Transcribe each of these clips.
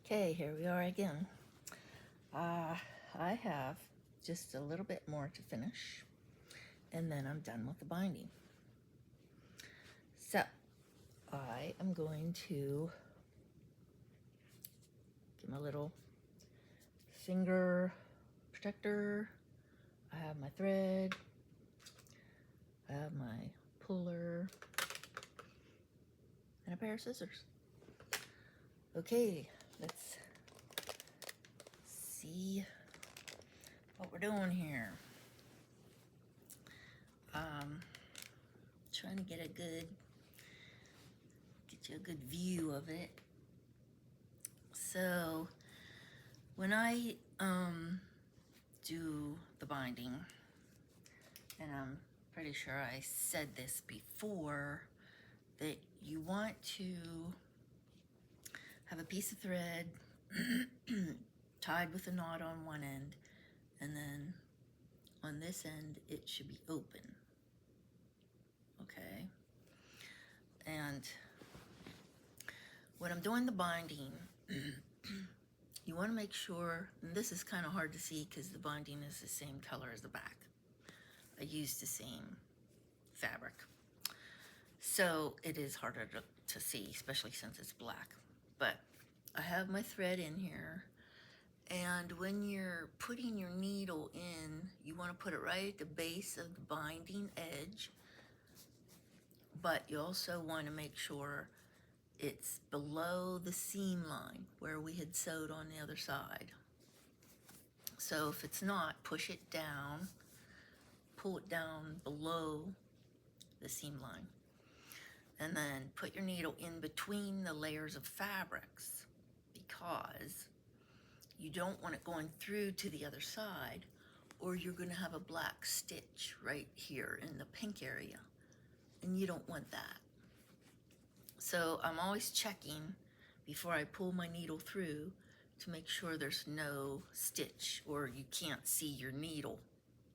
Okay, here we are again. I have just a little bit more to finish, and then I'm done with the binding. So, I am going to get my little finger protector. I have my thread. I have my puller and a pair of scissors. Okay, let's see what we're doing here. Trying to get you a good view of it. So when I do the binding, and I'm pretty sure I said this before, that you want to have a piece of thread tied with a knot on one end, and then on this end it should be open. Okay, and when I'm doing the binding, you want to make sure, and this is kind of hard to see because the binding is the same color as the back. I used the same fabric, so it is harder to see, especially since it's black. But I have my thread in here, and when you're putting your needle in, you want to put it right at the base of the binding edge, but you also want to make sure it's below the seam line where we had sewed on the other side. So if it's not, push it down, pull it down below the seam line, and then put your needle in between the layers of fabrics, because you don't want it going through to the other side, or you're going to have a black stitch right here in the pink area, and you don't want that. So I'm always checking before I pull my needle through to make sure there's no stitch or you can't see your needle,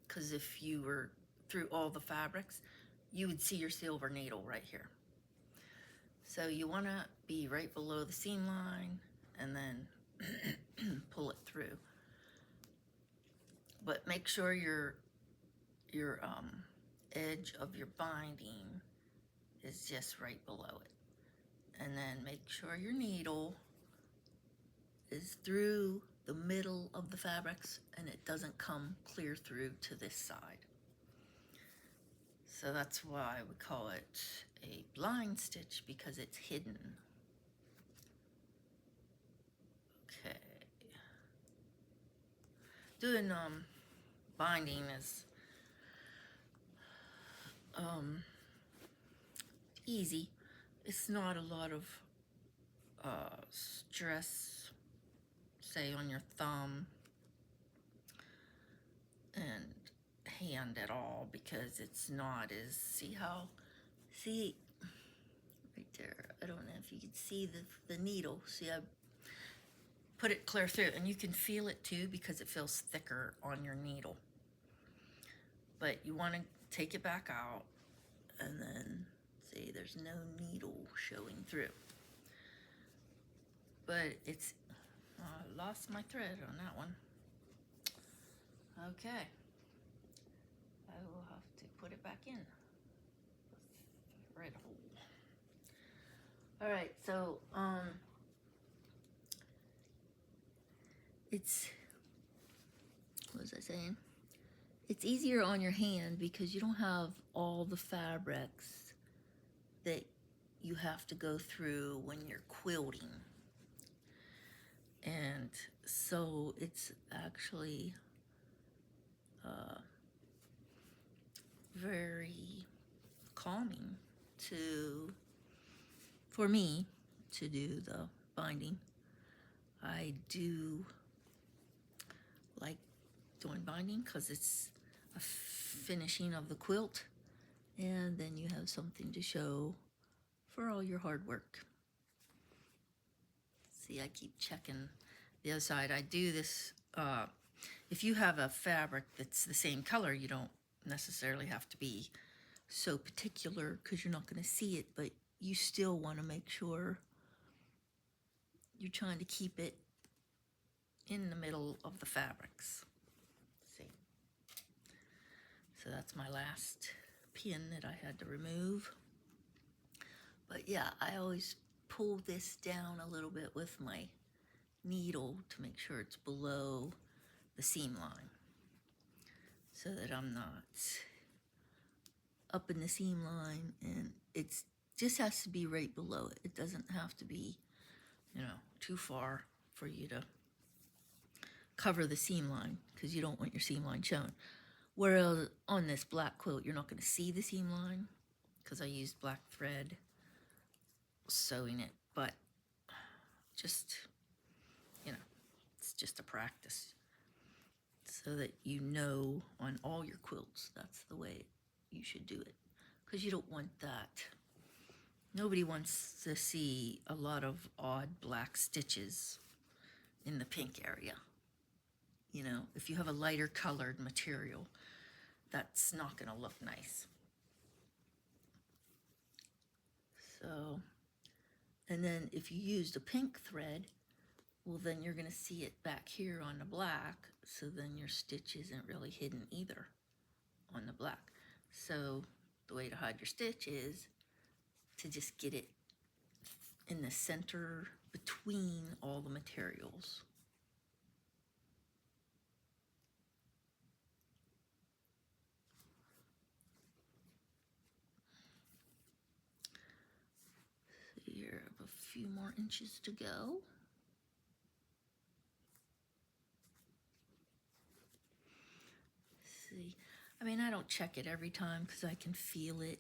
because if you were through all the fabrics, you would see your silver needle right here. So you want to be right below the seam line and then pull it through. But make sure your edge of your binding is just right below it. And then make sure your needle is through the middle of the fabrics and it doesn't come clear through to this side. So that's why we call it a blind stitch, because it's hidden. Okay. Doing binding is easy. It's not a lot of stress, say, on your thumb and hand at all, because it's not as, see right there, I don't know if you can see the needle. See, I put it clear through, and you can feel it too because it feels thicker on your needle. But you want to take it back out, and then see, there's no needle showing through. But it's, I lost my thread on that one. Okay, I will have to put it back in the thread hole. All right, so it's, what was I saying? It's easier on your hand because you don't have all the fabrics that you have to go through when you're quilting. And so it's actually very calming for me to do the binding. I do like doing binding because it's a finishing of the quilt, and then you have something to show for all your hard work. See, I keep checking the other side. I do this, if you have a fabric that's the same color, you don't necessarily have to be so particular because you're not going to see it, but you still want to make sure you're trying to keep it in the middle of the fabrics. See? So that's my last pin that I had to remove. But yeah, I always pull this down a little bit with my needle to make sure it's below the seam line so that I'm not up in the seam line, and it's just has to be right below it. It doesn't have to be, you know, too far for you to cover the seam line, because you don't want your seam line shown. Whereas on this black quilt, you're not going to see the seam line because I used black thread sewing it, but just, you know, it's just a practice so that you know on all your quilts that's the way you should do it, because you don't want that. Nobody wants to see a lot of odd black stitches in the pink area. You know, if you have a lighter colored material, that's not going to look nice. So, and then if you used a pink thread, well, then you're going to see it back here on the black, so then your stitch isn't really hidden either on the black. So the way to hide your stitch is to just get it in the center between all the materials. So here I have a few more inches to go. See, I mean, I don't check it every time because I can feel it,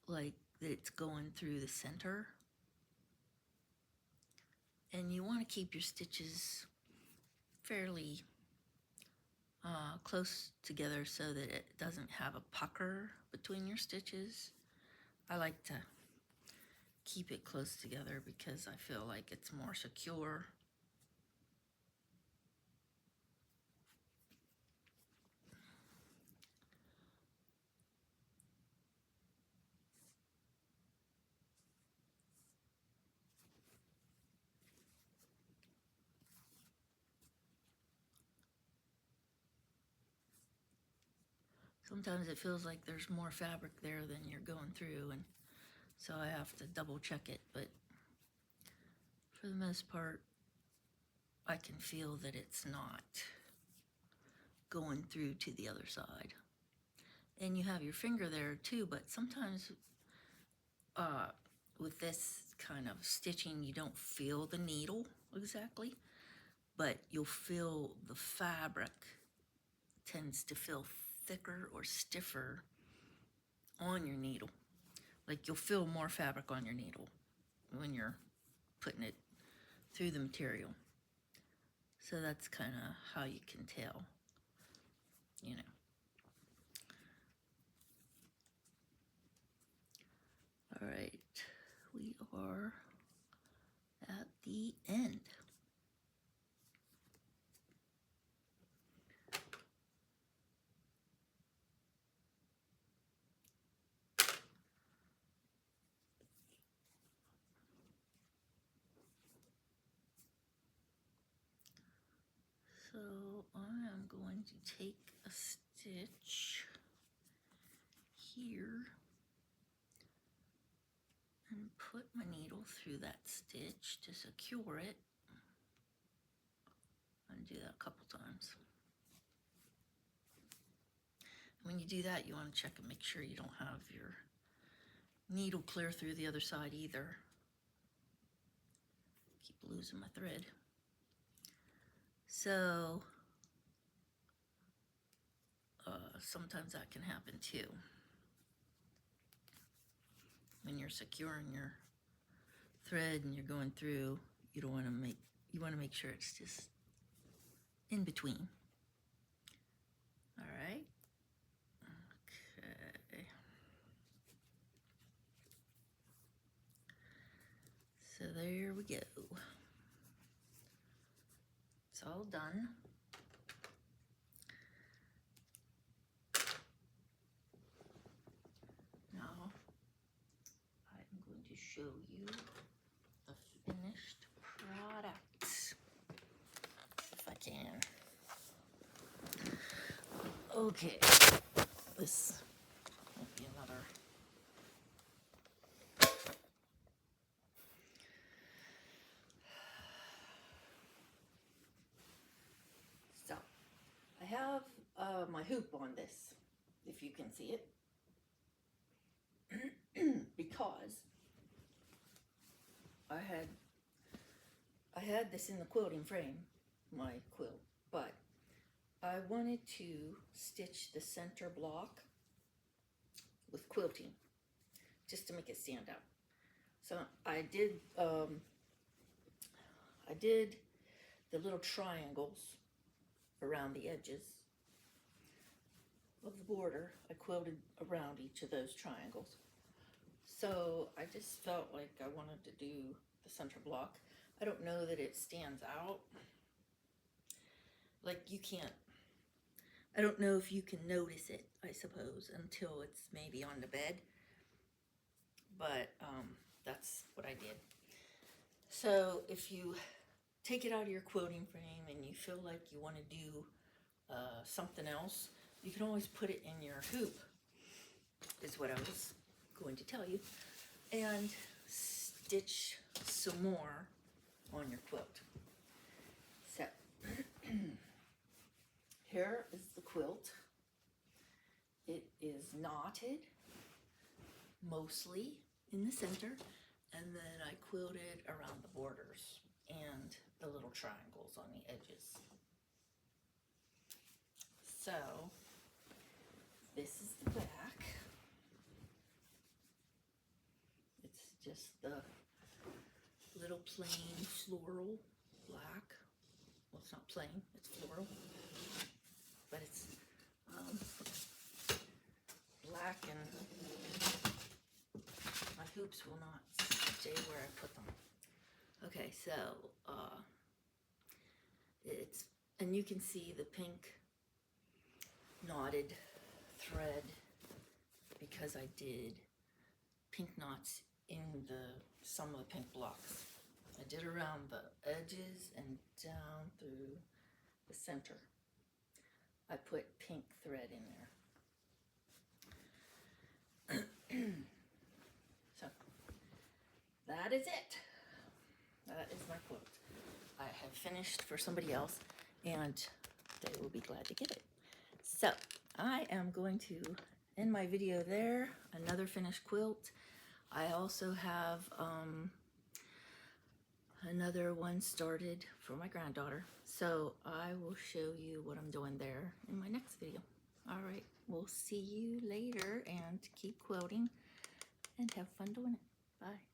like that it's going through the center. And you want to keep your stitches fairly close together so that it doesn't have a pucker between your stitches. I like to keep it close together because I feel like it's more secure. Sometimes it feels like there's more fabric there than you're going through, and so I have to double check it, but for the most part, I can feel that it's not going through to the other side. And you have your finger there too, but sometimes with this kind of stitching, you don't feel the needle exactly, but you'll feel the fabric tends to feel thicker or stiffer on your needle. Like you'll feel more fabric on your needle when you're putting it through the material. So that's kind of how you can tell, you know. All right, we are at the end. So I am going to take a stitch here and put my needle through that stitch to secure it. I'm going to do that a couple times. When you do that, you want to check and make sure you don't have your needle clear through the other side either. Keep losing my thread. So sometimes that can happen too. When you're securing your thread and you're going through, you want to make sure it's just in between. All right. Okay. So there we go. It's all done. Now I'm going to show you the finished Okay, this might be another. So, I have my hoop on this, if you can see it, because I had this in the quilting frame, my quilt, but I wanted to stitch the center block with quilting just to make it stand out. So I did the little triangles around the edges of the border. I quilted around each of those triangles. So I just felt like I wanted to do the center block. I don't know that it stands out. Like you can't, I don't know if you can notice it, I suppose, until it's maybe on the bed. But that's what I did. So if you take it out of your quilting frame and you feel like you want to do something else, you can always put it in your hoop, is what I was going to tell you, and stitch some more on your quilt. So here is the quilt. It is knotted mostly in the center, and then I quilted around the borders and the little triangles on the edges. So this is the back. It's just the little plain floral black. Well, it's not plain, it's floral, but it's black, and my hoops will not stay where I put them. Okay, so it's, and you can see the pink knotted thread because I did pink knots in some of the pink blocks. I did around the edges and down through the center. I put pink thread in there. So that is it. That is my quilt. I have finished for somebody else, and they will be glad to get it. So I am going to end my video there. Another finished quilt. I also have another one started for my granddaughter. So I will show you what I'm doing there in my next video. All right, we'll see you later, and keep quilting and have fun doing it. Bye.